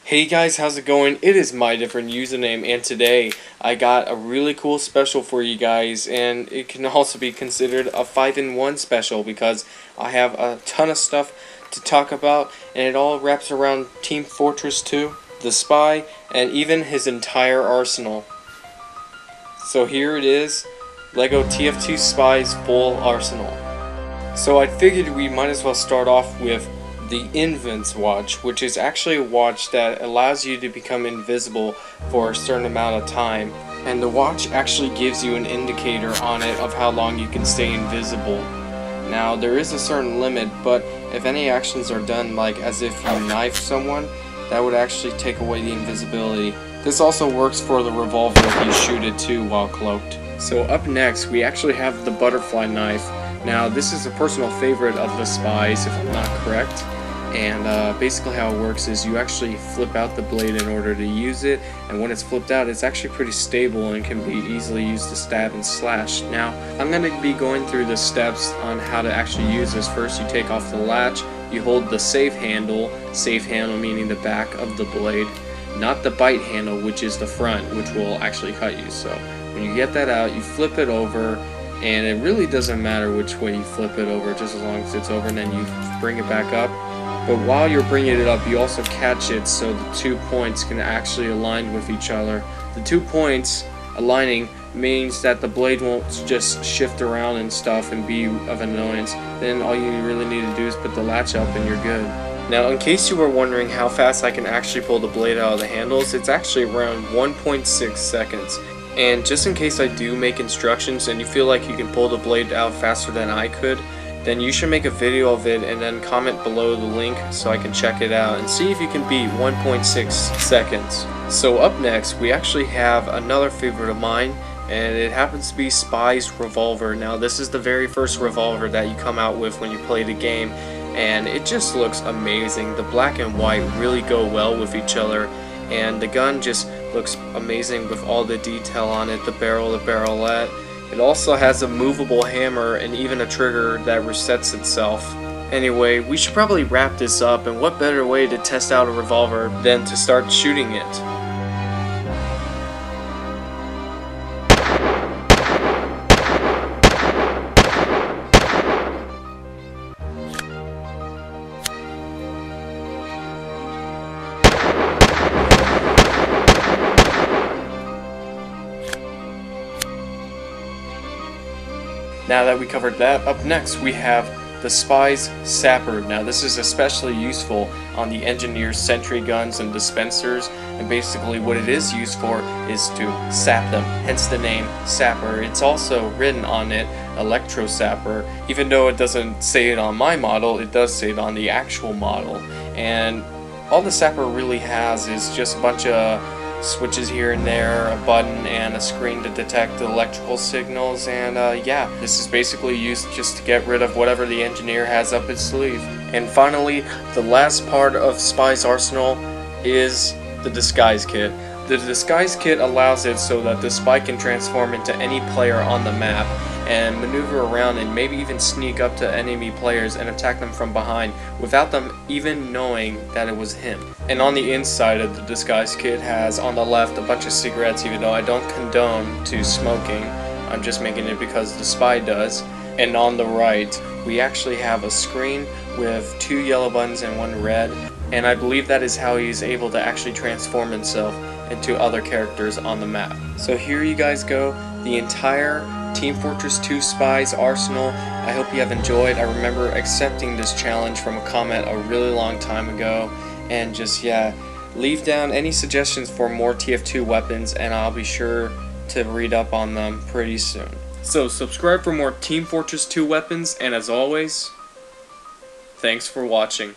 Hey guys, how's it going? It is my different username, and today I got a really cool special for you guys, and it can also be considered a 5-in-1 special because I have a ton of stuff to talk about, and it all wraps around Team Fortress 2, the spy, and even his entire arsenal. So here it is, LEGO TF2 Spy's full arsenal. So I figured we might as well start off with the Invis watch, which is actually a watch that allows you to become invisible for a certain amount of time, and the watch actually gives you an indicator on it of how long you can stay invisible. Now there is a certain limit, but if any actions are done like as if you knife someone, that would actually take away the invisibility. This also works for the revolver if you shoot it too while cloaked. So up next we actually have the butterfly knife. Now this is a personal favorite of the spies if I'm not correct. And basically how it works is you actually flip out the blade in order to use it, and when it's flipped out it's actually pretty stable and can be easily used to stab and slash. Now I'm going to be going through the steps on how to actually use this. First you take off the latch, you hold the safe handle meaning the back of the blade, not the bite handle which is the front, which will actually cut you. So when you get that out, you flip it over, and it really doesn't matter which way you flip it over, just as long as it's over, and then you bring it back up. But while you're bringing it up, you also catch it so the 2 points can actually align with each other. The 2 points aligning means that the blade won't just shift around and stuff and be of annoyance. Then all you really need to do is put the latch up and you're good. Now in case you were wondering how fast I can actually pull the blade out of the handles, it's actually around 1.6 seconds. And just in case I do make instructions and you feel like you can pull the blade out faster than I could, then you should make a video of it and then comment below the link so I can check it out and see if you can beat 1.6 seconds. So up next we actually have another favorite of mine, and it happens to be Spy's Revolver. Now this is the very first revolver that you come out with when you play the game, and it just looks amazing. The black and white really go well with each other, and the gun just looks amazing with all the detail on it, the barrel, the barrelette. It also has a movable hammer and even a trigger that resets itself. Anyway, we should probably wrap this up, and what better way to test out a revolver than to start shooting it. Now that we covered that, up next we have the Spy's Sapper. Now this is especially useful on the Engineer's sentry guns and dispensers, and basically what it is used for is to sap them, hence the name Sapper. It's also written on it Electro Sapper. Even though it doesn't say it on my model, it does say it on the actual model. And all the Sapper really has is just a bunch of switches here and there, a button, and a screen to detect the electrical signals, and yeah, this is basically used just to get rid of whatever the engineer has up his sleeve. And finally, the last part of Spy's arsenal is the disguise kit. The disguise kit allows it so that the spy can transform into any player on the map and maneuver around and maybe even sneak up to enemy players and attack them from behind without them even knowing that it was him. And on the inside of the disguise kit has on the left a bunch of cigarettes, even though I don't condone to smoking. I'm just making it because the spy does. And on the right we actually have a screen with 2 yellow buttons and 1 red, and I believe that is how he's able to actually transform himself into other characters on the map. So here you guys go, the entire Team Fortress 2 Spy's arsenal. I hope you have enjoyed. I remember accepting this challenge from a comment a really long time ago, and just yeah, leave down any suggestions for more TF2 weapons and I'll be sure to read up on them pretty soon. So subscribe for more Team Fortress 2 weapons, and as always, thanks for watching.